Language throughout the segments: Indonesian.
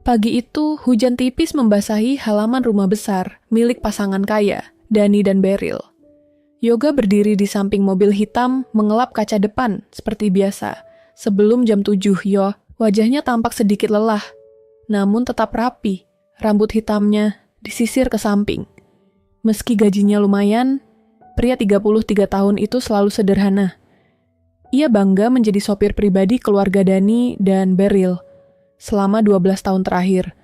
Pagi itu, hujan tipis membasahi halaman rumah besar milik pasangan kaya, Dani dan Beryl. Yoga berdiri di samping mobil hitam mengelap kaca depan seperti biasa. Sebelum jam 7, wajahnya tampak sedikit lelah, namun tetap rapi. Rambut hitamnya disisir ke samping. Meski gajinya lumayan, pria 33 tahun itu selalu sederhana. Ia bangga menjadi sopir pribadi keluarga Dani dan Beryl. Selama 12 tahun terakhir,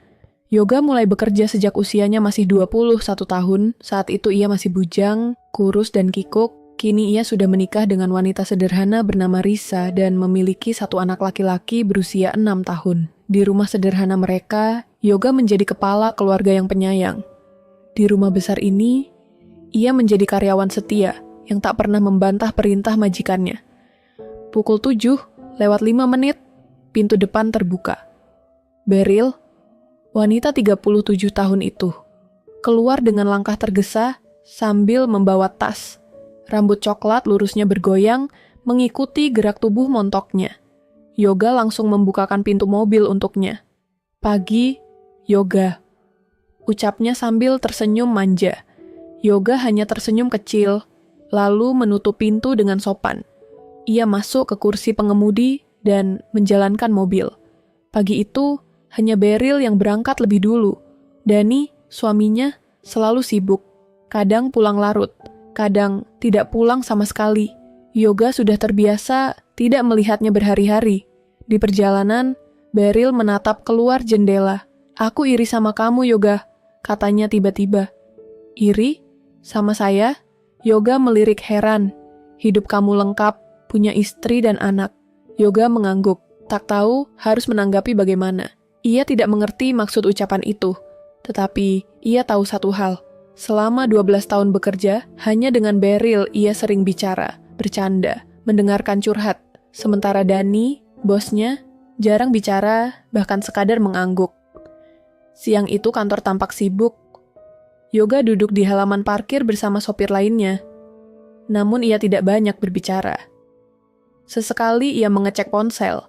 Yoga mulai bekerja sejak usianya masih 21 tahun. Saat itu ia masih bujang, kurus dan kikuk. Kini ia sudah menikah dengan wanita sederhana bernama Risa dan memiliki satu anak laki-laki berusia 6 tahun. Di rumah sederhana mereka, Yoga menjadi kepala keluarga yang penyayang. Di rumah besar ini, ia menjadi karyawan setia yang tak pernah membantah perintah majikannya. Pukul 7, lewat 5 menit, pintu depan terbuka. Beryl, wanita 37 tahun itu, keluar dengan langkah tergesa sambil membawa tas. Rambut coklat lurusnya bergoyang mengikuti gerak tubuh montoknya. Yoga langsung membukakan pintu mobil untuknya. "Pagi, Yoga," ucapnya sambil tersenyum manja. Yoga hanya tersenyum kecil, lalu menutup pintu dengan sopan. Ia masuk ke kursi pengemudi dan menjalankan mobil. Pagi itu, hanya Beryl yang berangkat lebih dulu. Dani, suaminya, selalu sibuk. Kadang pulang larut, kadang tidak pulang sama sekali. Yoga sudah terbiasa tidak melihatnya berhari-hari. Di perjalanan, Beryl menatap keluar jendela. "Aku iri sama kamu, Yoga," katanya tiba-tiba. "Iri? Sama saya?" Yoga melirik heran. "Hidup kamu lengkap, punya istri dan anak." Yoga mengangguk, tak tahu harus menanggapi bagaimana. Ia tidak mengerti maksud ucapan itu, tetapi ia tahu satu hal. Selama 12 tahun bekerja, hanya dengan Beryl ia sering bicara, bercanda, mendengarkan curhat. Sementara Dani, bosnya, jarang bicara, bahkan sekadar mengangguk. Siang itu kantor tampak sibuk. Yoga duduk di halaman parkir bersama sopir lainnya. Namun ia tidak banyak berbicara. Sesekali ia mengecek ponsel,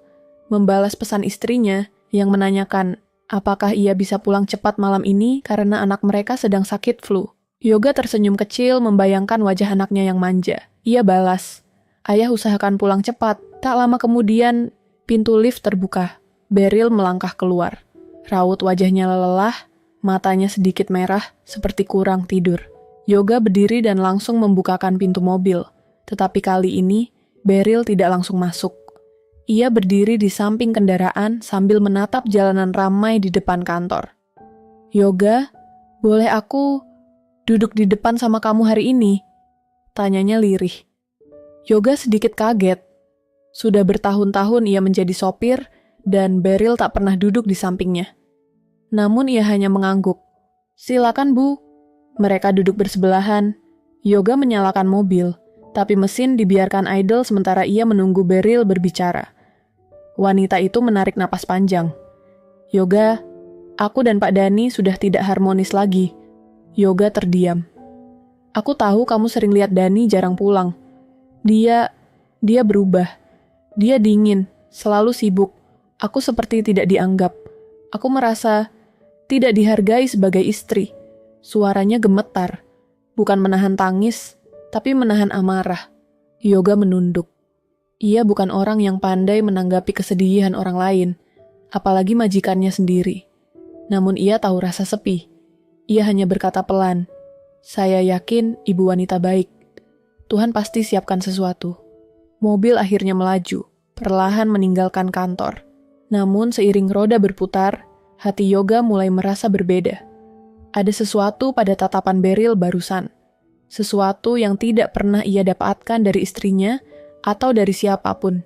membalas pesan istrinya yang menanyakan apakah ia bisa pulang cepat malam ini karena anak mereka sedang sakit flu. Yoga tersenyum kecil membayangkan wajah anaknya yang manja. Ia balas, "Ayah usahakan pulang cepat." Tak lama kemudian, pintu lift terbuka. Beryl melangkah keluar. Raut wajahnya lelah, matanya sedikit merah, seperti kurang tidur. Yoga berdiri dan langsung membukakan pintu mobil. Tetapi kali ini, Beryl tidak langsung masuk. Ia berdiri di samping kendaraan sambil menatap jalanan ramai di depan kantor. "Yoga, boleh aku duduk di depan sama kamu hari ini?" tanyanya lirih. Yoga sedikit kaget. Sudah bertahun-tahun ia menjadi sopir dan Beryl tak pernah duduk di sampingnya. Namun ia hanya mengangguk. "Silakan, Bu." Mereka duduk bersebelahan. Yoga menyalakan mobil, tapi mesin dibiarkan idle sementara ia menunggu Beryl berbicara. Wanita itu menarik napas panjang. "Yoga, aku dan Pak Dani sudah tidak harmonis lagi." Yoga terdiam. "Aku tahu kamu sering lihat Dani jarang pulang. Dia berubah. Dia dingin, selalu sibuk. Aku seperti tidak dianggap. Aku merasa tidak dihargai sebagai istri." Suaranya gemetar, bukan menahan tangis, tapi menahan amarah. Yoga menunduk. Ia bukan orang yang pandai menanggapi kesedihan orang lain, apalagi majikannya sendiri. Namun ia tahu rasa sepi. Ia hanya berkata pelan, "Saya yakin ibu wanita baik. Tuhan pasti siapkan sesuatu." Mobil akhirnya melaju, perlahan meninggalkan kantor. Namun seiring roda berputar, hati Yoga mulai merasa berbeda. Ada sesuatu pada tatapan Beryl barusan. Sesuatu yang tidak pernah ia dapatkan dari istrinya atau dari siapapun.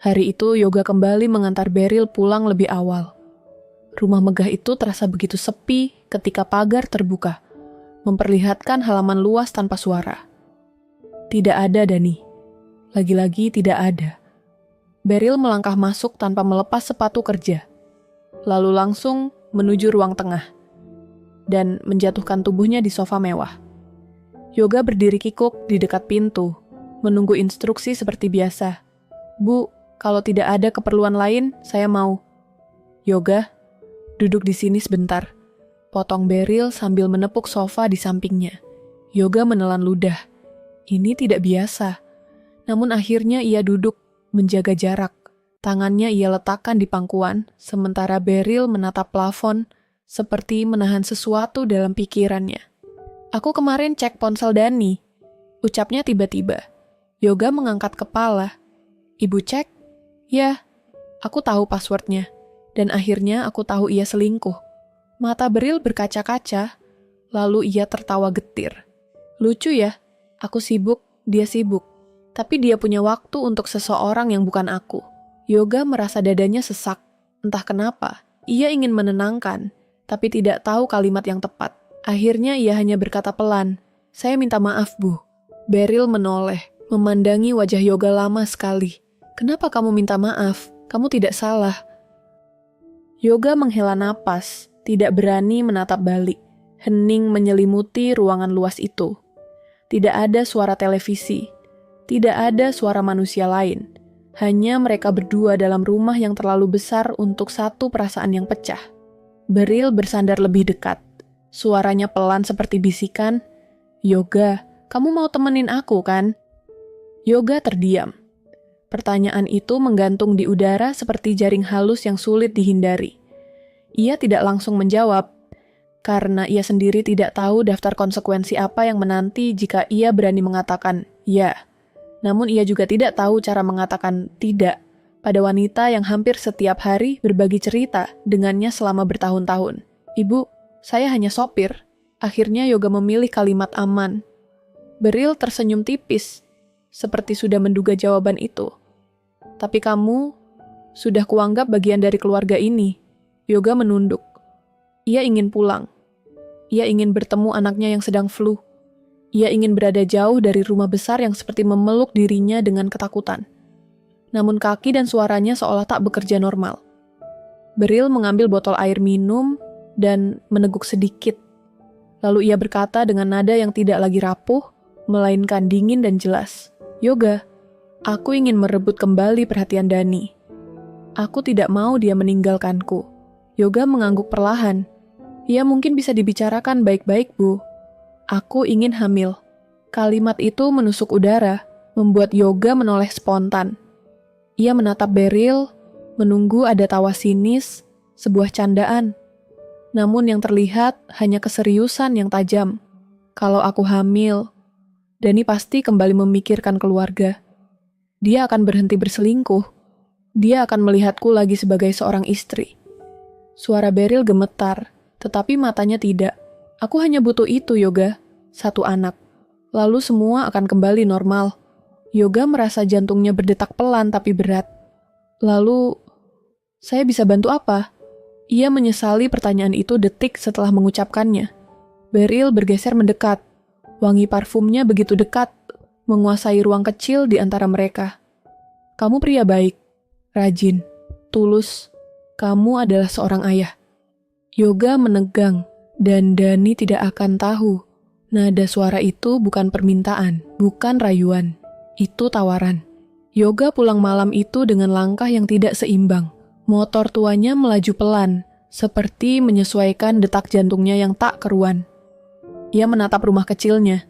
Hari itu Yoga kembali mengantar Beryl pulang lebih awal. Rumah megah itu terasa begitu sepi ketika pagar terbuka, memperlihatkan halaman luas tanpa suara. Tidak ada Dani. Lagi-lagi tidak ada. Beryl melangkah masuk tanpa melepas sepatu kerja, lalu langsung menuju ruang tengah, dan menjatuhkan tubuhnya di sofa mewah. Yoga berdiri kikuk di dekat pintu, menunggu instruksi seperti biasa. "Bu, kalau tidak ada keperluan lain, saya mau." "Yoga?" Duduk di sini sebentar. Potong Beryl sambil menepuk sofa di sampingnya. Yoga menelan ludah. Ini tidak biasa. Namun akhirnya ia duduk, menjaga jarak. Tangannya ia letakkan di pangkuan, sementara Beryl menatap plafon, seperti menahan sesuatu dalam pikirannya. Aku kemarin cek ponsel Dani, ucapnya tiba-tiba. Yoga mengangkat kepala. Ibu cek? Ya, aku tahu passwordnya. Dan akhirnya aku tahu ia selingkuh. Mata Beryl berkaca-kaca, lalu ia tertawa getir. Lucu ya, aku sibuk, dia sibuk. Tapi dia punya waktu untuk seseorang yang bukan aku. Yoga merasa dadanya sesak. Entah kenapa, ia ingin menenangkan, tapi tidak tahu kalimat yang tepat. Akhirnya ia hanya berkata pelan, "Saya minta maaf, Bu." Beryl menoleh, memandangi wajah Yoga lama sekali. "Kenapa kamu minta maaf? Kamu tidak salah." Yoga menghela napas, tidak berani menatap balik. Hening menyelimuti ruangan luas itu. Tidak ada suara televisi, tidak ada suara manusia lain. Hanya mereka berdua dalam rumah yang terlalu besar untuk satu perasaan yang pecah. Beryl bersandar lebih dekat. Suaranya pelan seperti bisikan, "Yoga, kamu mau temenin aku kan?" Yoga terdiam. Pertanyaan itu menggantung di udara seperti jaring halus yang sulit dihindari. Ia tidak langsung menjawab, karena ia sendiri tidak tahu daftar konsekuensi apa yang menanti jika ia berani mengatakan ya. Namun ia juga tidak tahu cara mengatakan tidak pada wanita yang hampir setiap hari berbagi cerita dengannya selama bertahun-tahun. "Ibu, saya hanya sopir." Akhirnya Yoga memilih kalimat aman. Beryl tersenyum tipis, seperti sudah menduga jawaban itu. "Tapi kamu sudah kuanggap bagian dari keluarga ini." Yoga menunduk. Ia ingin pulang. Ia ingin bertemu anaknya yang sedang flu. Ia ingin berada jauh dari rumah besar yang seperti memeluk dirinya dengan ketakutan. Namun kaki dan suaranya seolah tak bekerja normal. Beryl mengambil botol air minum dan meneguk sedikit. Lalu ia berkata dengan nada yang tidak lagi rapuh, melainkan dingin dan jelas. "Yoga, aku ingin merebut kembali perhatian Dani. Aku tidak mau dia meninggalkanku." Yoga mengangguk perlahan. "Ya mungkin bisa dibicarakan baik-baik, Bu. Aku ingin hamil." Kalimat itu menusuk udara, membuat Yoga menoleh spontan. Ia menatap Beryl, menunggu ada tawa sinis, sebuah candaan. Namun yang terlihat hanya keseriusan yang tajam. "Kalau aku hamil, Dani pasti kembali memikirkan keluarga. Dia akan berhenti berselingkuh. Dia akan melihatku lagi sebagai seorang istri." Suara Beryl gemetar, tetapi matanya tidak. "Aku hanya butuh itu, Yoga. Satu anak. Lalu semua akan kembali normal." Yoga merasa jantungnya berdetak pelan tapi berat. "Lalu, saya bisa bantu apa?" Ia menyesali pertanyaan itu detik setelah mengucapkannya. Beryl bergeser mendekat. Wangi parfumnya begitu dekat, menguasai ruang kecil di antara mereka. "Kamu pria baik, rajin, tulus. Kamu adalah seorang ayah." Yoga menegang, dan Dani tidak akan tahu. Nada suara itu bukan permintaan, bukan rayuan. Itu tawaran. Yoga pulang malam itu dengan langkah yang tidak seimbang. Motor tuanya melaju pelan, seperti menyesuaikan detak jantungnya yang tak keruan. Ia menatap rumah kecilnya.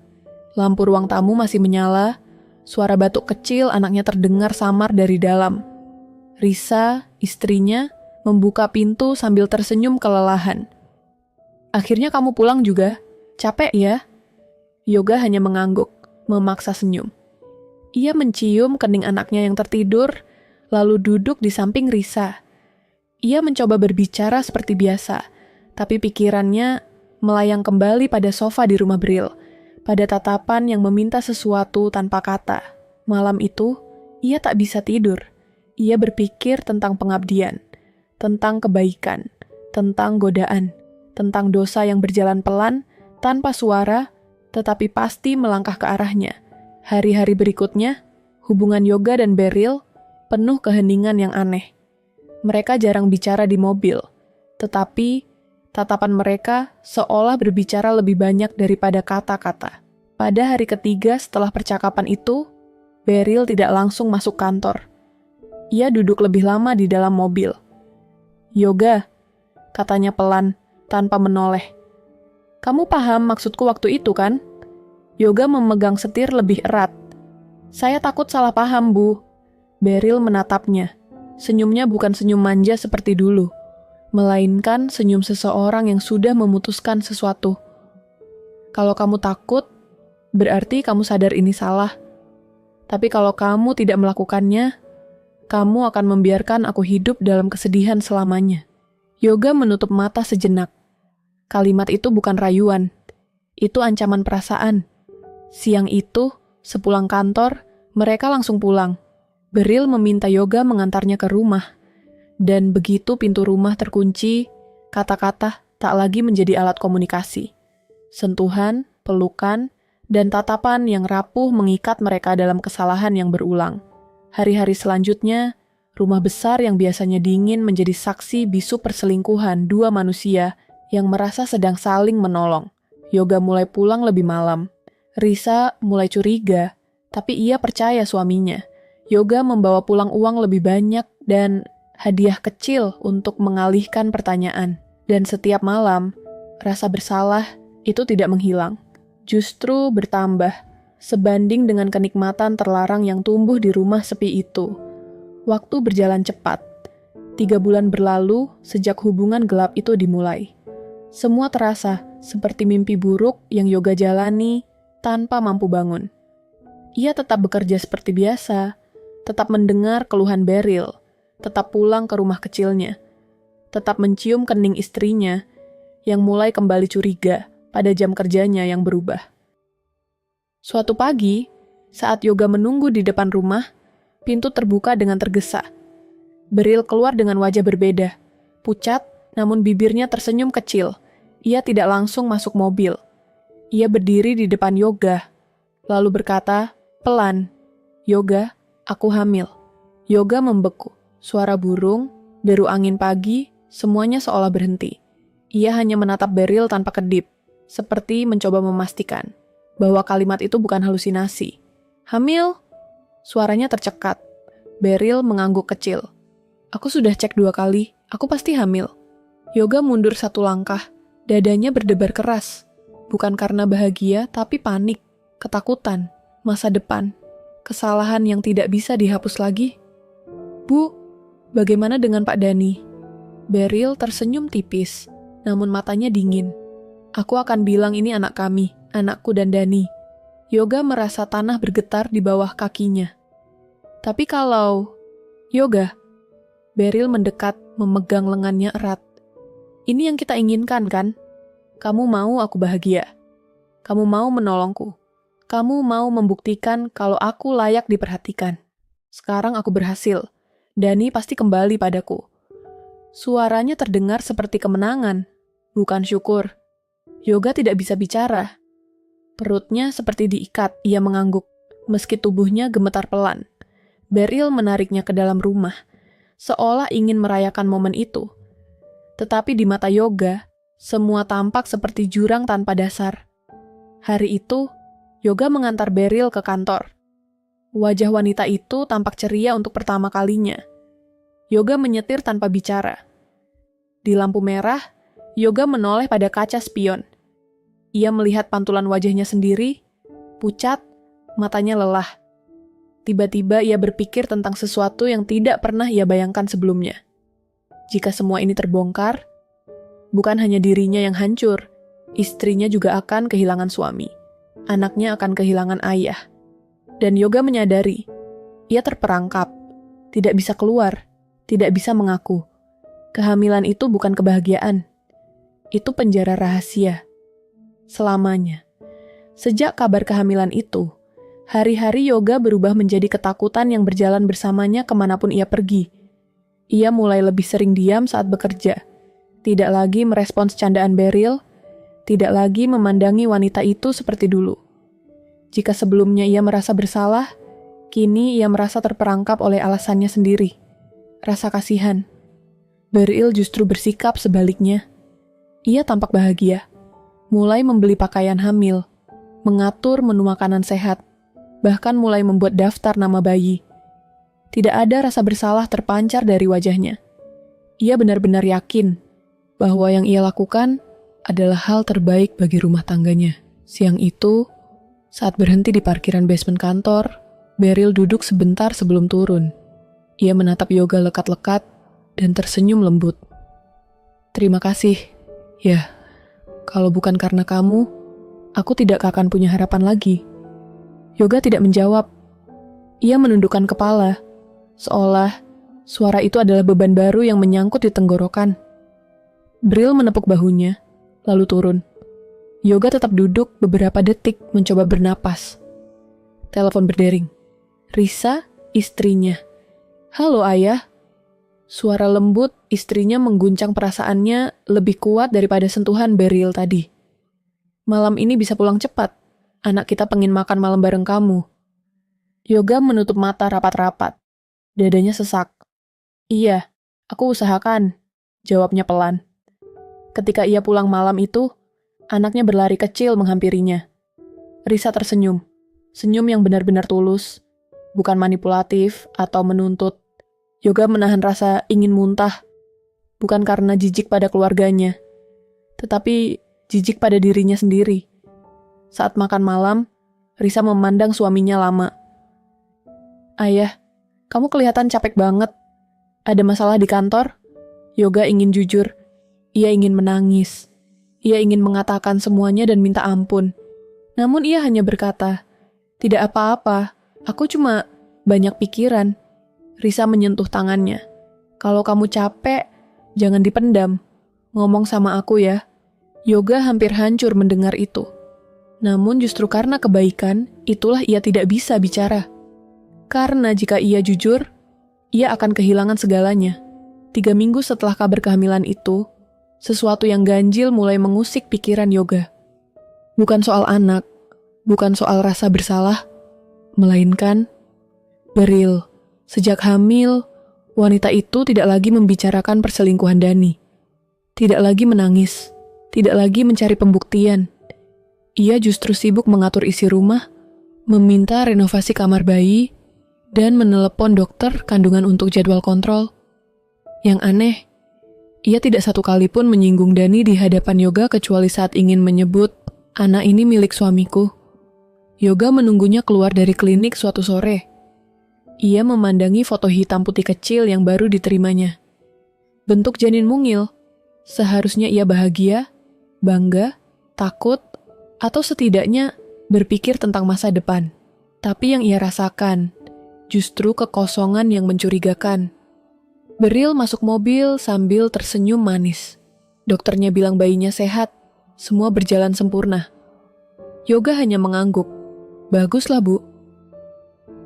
Lampu ruang tamu masih menyala, suara batuk kecil anaknya terdengar samar dari dalam. Risa, istrinya, membuka pintu sambil tersenyum kelelahan. "Akhirnya kamu pulang juga? Capek ya?" Yoga hanya mengangguk, memaksa senyum. Ia mencium kening anaknya yang tertidur, lalu duduk di samping Risa. Ia mencoba berbicara seperti biasa, tapi pikirannya melayang kembali pada sofa di rumah Beryl, pada tatapan yang meminta sesuatu tanpa kata. Malam itu, ia tak bisa tidur. Ia berpikir tentang pengabdian, tentang kebaikan, tentang godaan, tentang dosa yang berjalan pelan, tanpa suara, tetapi pasti melangkah ke arahnya. Hari-hari berikutnya, hubungan Yoga dan Beryl penuh keheningan yang aneh. Mereka jarang bicara di mobil, tetapi tatapan mereka seolah berbicara lebih banyak daripada kata-kata. Pada hari ketiga setelah percakapan itu, Beryl tidak langsung masuk kantor. Ia duduk lebih lama di dalam mobil. "Yoga, katanya pelan, tanpa menoleh. Kamu paham maksudku waktu itu kan? Yoga memegang setir lebih erat. Saya takut salah paham, Bu. Beryl menatapnya. Senyumnya bukan senyum manja seperti dulu, melainkan senyum seseorang yang sudah memutuskan sesuatu. Kalau kamu takut, berarti kamu sadar ini salah. Tapi kalau kamu tidak melakukannya, kamu akan membiarkan aku hidup dalam kesedihan selamanya. Yoga menutup mata sejenak. Kalimat itu bukan rayuan. Itu ancaman perasaan. Siang itu, sepulang kantor, mereka langsung pulang. Beryl meminta Yoga mengantarnya ke rumah. Dan begitu pintu rumah terkunci, kata-kata tak lagi menjadi alat komunikasi. Sentuhan, pelukan, dan tatapan yang rapuh mengikat mereka dalam kesalahan yang berulang. Hari-hari selanjutnya, rumah besar yang biasanya dingin menjadi saksi bisu perselingkuhan dua manusia yang merasa sedang saling menolong. Yoga mulai pulang lebih malam. Risa mulai curiga, tapi ia percaya suaminya. Yoga membawa pulang uang lebih banyak dan hadiah kecil untuk mengalihkan pertanyaan. Dan setiap malam, rasa bersalah itu tidak menghilang. Justru bertambah, sebanding dengan kenikmatan terlarang yang tumbuh di rumah sepi itu. Waktu berjalan cepat. 3 bulan berlalu sejak hubungan gelap itu dimulai. Semua terasa seperti mimpi buruk yang Yoga jalani tanpa mampu bangun. Ia tetap bekerja seperti biasa, tetap mendengar keluhan Beryl, tetap pulang ke rumah kecilnya, tetap mencium kening istrinya yang mulai kembali curiga pada jam kerjanya yang berubah. Suatu pagi, saat Yoga menunggu di depan rumah, pintu terbuka dengan tergesa. Beryl keluar dengan wajah berbeda, pucat, namun bibirnya tersenyum kecil. Ia tidak langsung masuk mobil. Ia berdiri di depan Yoga, lalu berkata, pelan, "Yoga, aku hamil." Yoga membeku. Suara burung, deru angin pagi, semuanya seolah berhenti. Ia hanya menatap Beryl tanpa kedip, seperti mencoba memastikan bahwa kalimat itu bukan halusinasi. "Hamil?" Suaranya tercekat. Beryl mengangguk kecil. "Aku sudah cek 2 kali, aku pasti hamil." Yoga mundur 1 langkah, dadanya berdebar keras. Bukan karena bahagia, tapi panik, ketakutan, masa depan, kesalahan yang tidak bisa dihapus lagi. "Bu, bagaimana dengan Pak Dani?" Beryl tersenyum tipis, namun matanya dingin. "Aku akan bilang ini anak kami, anakku dan Dani." Yoga merasa tanah bergetar di bawah kakinya. "Tapi kalau..." "Yoga." Beryl mendekat, memegang lengannya erat. "Ini yang kita inginkan, kan? Kamu mau aku bahagia. Kamu mau menolongku. Kamu mau membuktikan kalau aku layak diperhatikan. Sekarang aku berhasil. Dani pasti kembali padaku." Suaranya terdengar seperti kemenangan, bukan syukur. Yoga tidak bisa bicara. Perutnya seperti diikat, ia mengangguk, meski tubuhnya gemetar pelan. Beryl menariknya ke dalam rumah, seolah ingin merayakan momen itu. Tetapi di mata Yoga, semua tampak seperti jurang tanpa dasar. Hari itu, Yoga mengantar Beryl ke kantor. Wajah wanita itu tampak ceria untuk pertama kalinya. Yoga menyetir tanpa bicara. Di lampu merah, Yoga menoleh pada kaca spion. Ia melihat pantulan wajahnya sendiri, pucat, matanya lelah. Tiba-tiba ia berpikir tentang sesuatu yang tidak pernah ia bayangkan sebelumnya. Jika semua ini terbongkar, bukan hanya dirinya yang hancur, istrinya juga akan kehilangan suami. Anaknya akan kehilangan ayah. Dan Yoga menyadari, ia terperangkap, tidak bisa keluar, tidak bisa mengaku. Kehamilan itu bukan kebahagiaan. Itu penjara rahasia. Selamanya. Sejak kabar kehamilan itu, hari-hari Yoga berubah menjadi ketakutan yang berjalan bersamanya kemanapun ia pergi. Ia mulai lebih sering diam saat bekerja. Tidak lagi merespons candaan Beryl, tidak lagi memandangi wanita itu seperti dulu. Jika sebelumnya ia merasa bersalah, kini ia merasa terperangkap oleh alasannya sendiri. Rasa kasihan. Beryl justru bersikap sebaliknya. Ia tampak bahagia. Mulai membeli pakaian hamil, mengatur menu makanan sehat, bahkan mulai membuat daftar nama bayi. Tidak ada rasa bersalah terpancar dari wajahnya. Ia benar-benar yakin bahwa yang ia lakukan adalah hal terbaik bagi rumah tangganya. Siang itu, saat berhenti di parkiran basement kantor, Beryl duduk sebentar sebelum turun. Ia menatap Yoga lekat-lekat dan tersenyum lembut. Terima kasih. Ya, kalau bukan karena kamu, aku tidak akan punya harapan lagi. Yoga tidak menjawab. Ia menundukkan kepala, seolah suara itu adalah beban baru yang menyangkut di tenggorokan. Beryl menepuk bahunya, lalu turun. Yoga tetap duduk beberapa detik mencoba bernapas. Telepon berdering. Risa, istrinya. Halo ayah. Suara lembut istrinya mengguncang perasaannya lebih kuat daripada sentuhan Beryl tadi. Malam ini bisa pulang cepat. Anak kita pengen makan malam bareng kamu. Yoga menutup mata rapat-rapat. Dadanya sesak. Iya, aku usahakan. Jawabnya pelan. Ketika ia pulang malam itu, anaknya berlari kecil menghampirinya. Risa tersenyum. Senyum yang benar-benar tulus, bukan manipulatif atau menuntut. Yoga menahan rasa ingin muntah, bukan karena jijik pada keluarganya, tetapi jijik pada dirinya sendiri. Saat makan malam, Risa memandang suaminya lama. Ayah, kamu kelihatan capek banget. Ada masalah di kantor? Yoga ingin jujur. Ia ingin menangis. Ia ingin mengatakan semuanya dan minta ampun. Namun ia hanya berkata, tidak apa-apa, aku cuma banyak pikiran. Risa menyentuh tangannya. Kalau kamu capek, jangan dipendam. Ngomong sama aku ya. Yoga hampir hancur mendengar itu. Namun justru karena kebaikan, itulah ia tidak bisa bicara. Karena jika ia jujur, ia akan kehilangan segalanya. 3 minggu setelah kabar kehamilan itu, sesuatu yang ganjil mulai mengusik pikiran Yoga. Bukan soal anak, bukan soal rasa bersalah, melainkan Beryl. Sejak hamil, wanita itu tidak lagi membicarakan perselingkuhan Dani. Tidak lagi menangis, tidak lagi mencari pembuktian. Ia justru sibuk mengatur isi rumah, meminta renovasi kamar bayi, dan menelepon dokter kandungan untuk jadwal kontrol. Yang aneh, ia tidak satu kali pun menyinggung Dani di hadapan Yoga kecuali saat ingin menyebut, anak ini milik suamiku. Yoga menunggunya keluar dari klinik suatu sore. Ia memandangi foto hitam putih kecil yang baru diterimanya. Bentuk janin mungil. Seharusnya ia bahagia, bangga, takut, atau setidaknya berpikir tentang masa depan. Tapi yang ia rasakan, justru kekosongan yang mencurigakan. Beryl masuk mobil sambil tersenyum manis. Dokternya bilang bayinya sehat, semua berjalan sempurna. Yoga hanya mengangguk. Baguslah, Bu.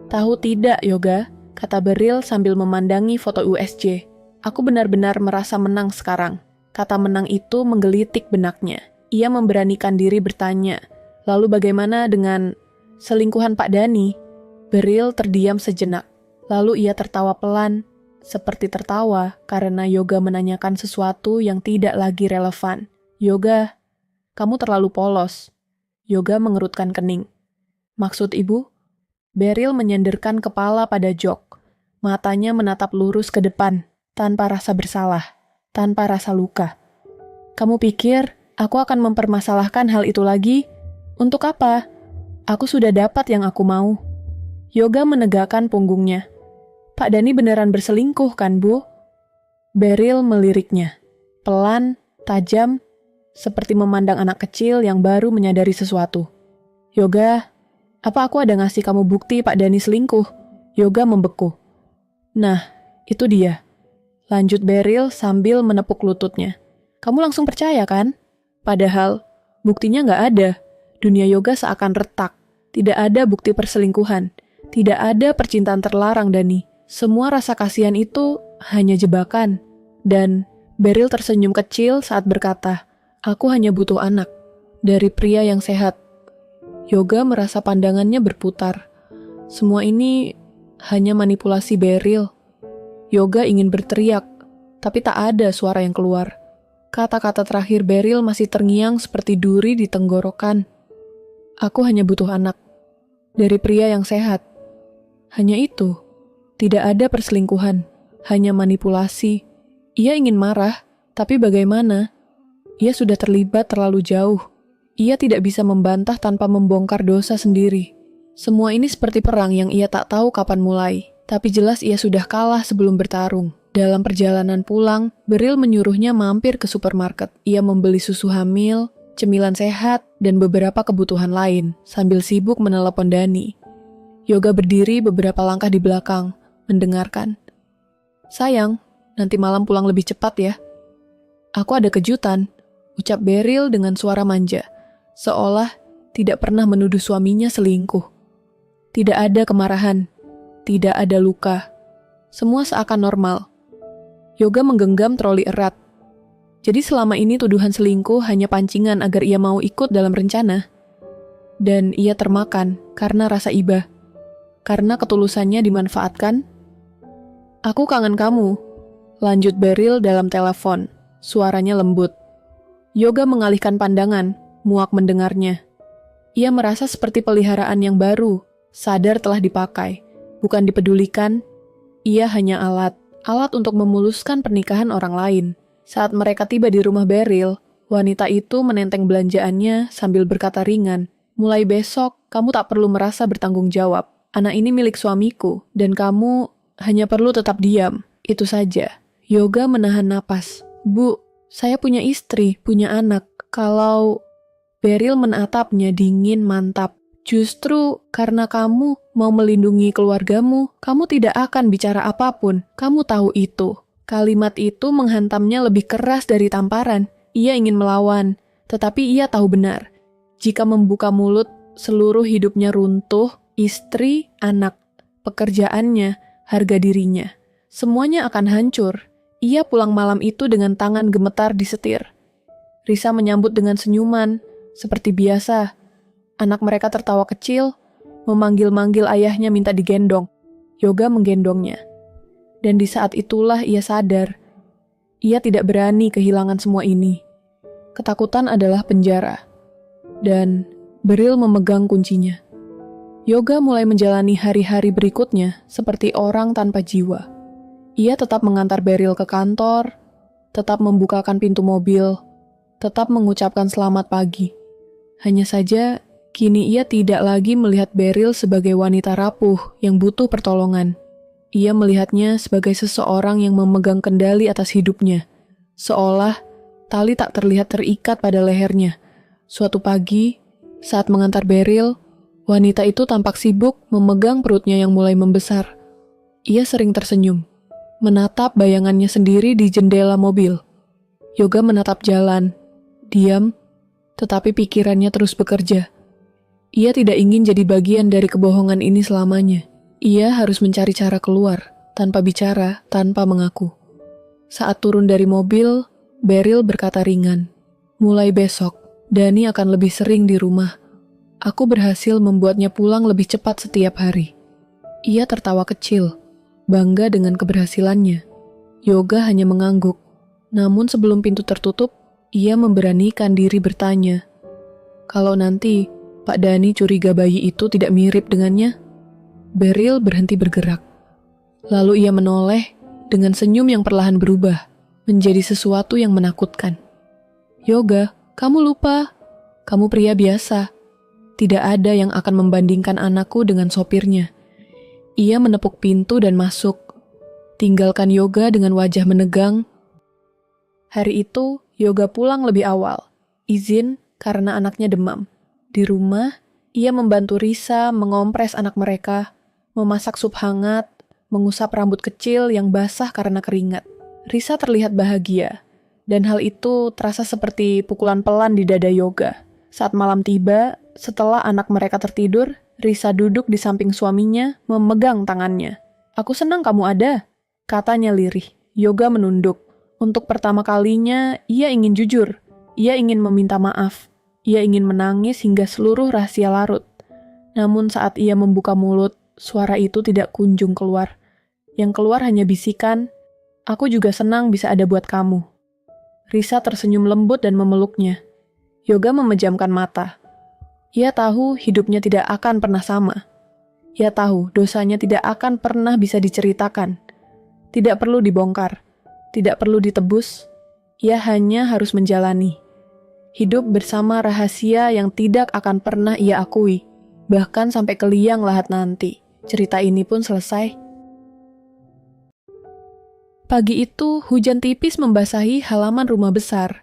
Tahu tidak, Yoga, kata Beryl sambil memandangi foto USG. Aku benar-benar merasa menang sekarang. Kata menang itu menggelitik benaknya. Ia memberanikan diri bertanya, lalu bagaimana dengan selingkuhan Pak Dani? Beryl terdiam sejenak. Lalu ia tertawa pelan, seperti tertawa karena Yoga menanyakan sesuatu yang tidak lagi relevan. Yoga, kamu terlalu polos. Yoga mengerutkan kening. Maksud ibu? Beryl menyandarkan kepala pada jok. Matanya menatap lurus ke depan, tanpa rasa bersalah, tanpa rasa luka. Kamu pikir aku akan mempermasalahkan hal itu lagi? Untuk apa? Aku sudah dapat yang aku mau. Yoga menegakkan punggungnya. Pak Dani beneran berselingkuh kan, Bu? Beryl meliriknya. Pelan, tajam, seperti memandang anak kecil yang baru menyadari sesuatu. Yoga, apa aku ada ngasih kamu bukti Pak Dani selingkuh? Yoga membeku. Nah, itu dia. Lanjut Beryl sambil menepuk lututnya. Kamu langsung percaya kan? Padahal, buktinya nggak ada. Dunia Yoga seakan retak. Tidak ada bukti perselingkuhan. Tidak ada percintaan terlarang, Dani. Semua rasa kasihan itu hanya jebakan. Dan Beryl tersenyum kecil saat berkata, aku hanya butuh anak. Dari pria yang sehat. Yoga merasa pandangannya berputar. Semua ini hanya manipulasi Beryl. Yoga ingin berteriak, tapi tak ada suara yang keluar. Kata-kata terakhir Beryl masih terngiang seperti duri di tenggorokan. Aku hanya butuh anak. Dari pria yang sehat. Hanya itu. Tidak ada perselingkuhan, hanya manipulasi. Ia ingin marah, Tapi bagaimana? Ia sudah terlibat terlalu jauh. Ia tidak bisa membantah tanpa membongkar dosa sendiri. Semua ini seperti perang yang ia tak tahu kapan mulai. Tapi jelas ia sudah kalah sebelum bertarung. Dalam perjalanan pulang, Beryl menyuruhnya mampir ke supermarket. Ia membeli susu hamil, cemilan sehat, dan beberapa kebutuhan lain, sambil sibuk menelepon Dani. Yoga berdiri beberapa langkah di belakang, mendengarkan. "Sayang, nanti malam pulang lebih cepat ya." "Aku ada kejutan," ucap Beryl dengan suara manja, seolah tidak pernah menuduh suaminya selingkuh. Tidak ada kemarahan, tidak ada luka. Semua seakan normal. Yoga menggenggam troli erat. Jadi selama ini tuduhan selingkuh hanya pancingan agar ia mau ikut dalam rencana. Dan ia termakan karena rasa iba. Karena ketulusannya dimanfaatkan. "Aku kangen kamu," lanjut Beryl dalam telepon. Suaranya lembut. Yoga mengalihkan pandangan, muak mendengarnya. Ia merasa seperti peliharaan yang baru, sadar telah dipakai, bukan dipedulikan. Ia hanya alat untuk memuluskan pernikahan orang lain. Saat mereka tiba di rumah Beryl, wanita itu menenteng belanjaannya sambil berkata ringan, "Mulai besok, kamu tak perlu merasa bertanggung jawab. Anak ini milik suamiku, dan kamu hanya perlu tetap diam. Itu saja." Yoga menahan napas. "Bu, saya punya istri, punya anak. Kalau..." Beryl menatapnya dingin mantap. "Justru karena kamu mau melindungi keluargamu, kamu tidak akan bicara apapun. Kamu tahu itu." Kalimat itu menghantamnya lebih keras dari tamparan. Ia ingin melawan, tetapi ia tahu benar. Jika membuka mulut, seluruh hidupnya runtuh, istri, anak, pekerjaannya, harga dirinya. Semuanya akan hancur. Ia pulang malam itu dengan tangan gemetar di setir. Risa menyambut dengan senyuman, seperti biasa. Anak mereka tertawa kecil, memanggil-manggil ayahnya minta digendong. Yoga menggendongnya. Dan di saat itulah ia sadar, ia tidak berani kehilangan semua ini. Ketakutan adalah penjara. Dan Beryl memegang kuncinya. Yoga mulai menjalani hari-hari berikutnya seperti orang tanpa jiwa. Ia tetap mengantar Beryl ke kantor, tetap membukakan pintu mobil, tetap mengucapkan selamat pagi. Hanya saja, kini ia tidak lagi melihat Beryl sebagai wanita rapuh yang butuh pertolongan. Ia melihatnya sebagai seseorang yang memegang kendali atas hidupnya, seolah tali tak terlihat terikat pada lehernya. Suatu pagi, saat mengantar Beryl, wanita itu tampak sibuk memegang perutnya yang mulai membesar. Ia sering tersenyum, menatap bayangannya sendiri di jendela mobil. Yoga menatap jalan, diam, tetapi pikirannya terus bekerja. Ia tidak ingin jadi bagian dari kebohongan ini selamanya. Ia harus mencari cara keluar, tanpa bicara, tanpa mengaku. Saat turun dari mobil, Beryl berkata ringan, "Mulai besok, Dani akan lebih sering di rumah. Aku berhasil membuatnya pulang lebih cepat setiap hari." Ia tertawa kecil, bangga dengan keberhasilannya. Yoga hanya mengangguk. Namun sebelum pintu tertutup, ia memberanikan diri bertanya, "Kalau nanti Pak Dani curiga bayi itu tidak mirip dengannya?" Beryl berhenti bergerak. Lalu ia menoleh dengan senyum yang perlahan berubah menjadi sesuatu yang menakutkan. "Yoga, kamu lupa. Kamu pria biasa. Tidak ada yang akan membandingkan anakku dengan sopirnya." Ia menepuk pintu dan masuk. Tinggalkan Yoga dengan wajah menegang. Hari itu, Yoga pulang lebih awal. Izin karena anaknya demam. Di rumah, ia membantu Risa mengompres anak mereka, memasak sup hangat, mengusap rambut kecil yang basah karena keringat. Risa terlihat bahagia, dan hal itu terasa seperti pukulan pelan di dada Yoga. Saat malam tiba, setelah anak mereka tertidur, Risa duduk di samping suaminya, memegang tangannya. "Aku senang kamu ada," katanya lirih. Yoga menunduk. Untuk pertama kalinya, ia ingin jujur. Ia ingin meminta maaf. Ia ingin menangis hingga seluruh rahasia larut. Namun saat ia membuka mulut, suara itu tidak kunjung keluar. Yang keluar hanya bisikan, "Aku juga senang bisa ada buat kamu." Risa tersenyum lembut dan memeluknya. Yoga memejamkan mata. Ia tahu hidupnya tidak akan pernah sama. Ia tahu dosanya tidak akan pernah bisa diceritakan. Tidak perlu dibongkar. Tidak perlu ditebus. Ia hanya harus menjalani. Hidup bersama rahasia yang tidak akan pernah ia akui. Bahkan sampai ke liang lahat nanti. Cerita ini pun selesai. Pagi itu, hujan tipis membasahi halaman rumah besar.